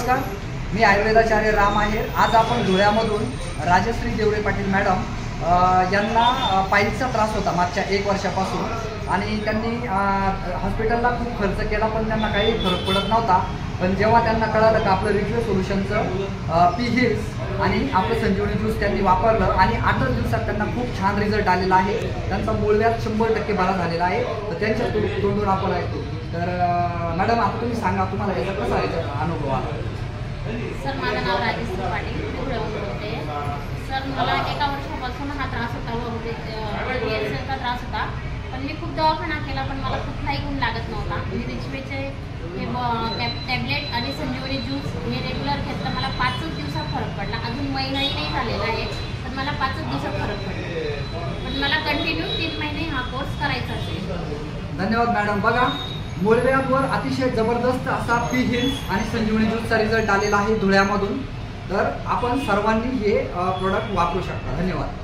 नमस्कार, मी आयुर्वेदाचार्य राम आहेर। आज आपण धुळ्यामधून राजश्री देवरे पाटील मॅडम यांना पायल्सचा त्रास होता मागच्या 1 वर्षापासून आणि त्यांनी हॉस्पिटलला खूप खर्च केला पण त्यांना काही फरक पडत नव्हता। पण जेव्हा त्यांना कळालं की आपलं रिच्युअल सोल्युशनचं पी हिल्स आणि आपलं संजीवनी ज्यूस त्यांनी वापरलं आणि 8 दिवसात त्यांना खूप छान रिझल्ट आलेला आहे। त्यांचा मूळव्याध 100% बरा झालेला आहे। तर त्यांच्या तोंडून आपण ऐकू। तर मॅडम आता तुम्ही सांगा, तुम्हाला याचा कसा अनुभव आला? सर, माझं नाव राजश्री पाटील, मी धुळ्याहून बोलते। सर, मला 1 वर्षापासून हा त्रास होता, पिरियड्सचा त्रास होता। पण मी खूप दवाखाना केला पण मला कुठलाही गुण लागत नव्हता। मी रिच्युअलचे हे टॅबलेट आणि संजीवनी ज्यूस हे रेग्युलर घेतलं, मला 5च दिवसात फरक पडला। अजून महिनाही नाही झालेला आहे पण मला 5च दिवसात फरक पडला। पण मला कंटिन्यू 3 महिने हा कोर्स करायचा असेल। धन्यवाद मॅडम। बघा, मूळव्याधवर अतिशय जबरदस्त असा पी हिल्स आणि संजीवनी ज्यूसचा रिझल्ट आलेला आहे धुळ्यामधून। तर आपण सर्वांनी हे प्रोडक्ट वापरू शकता। धन्यवाद।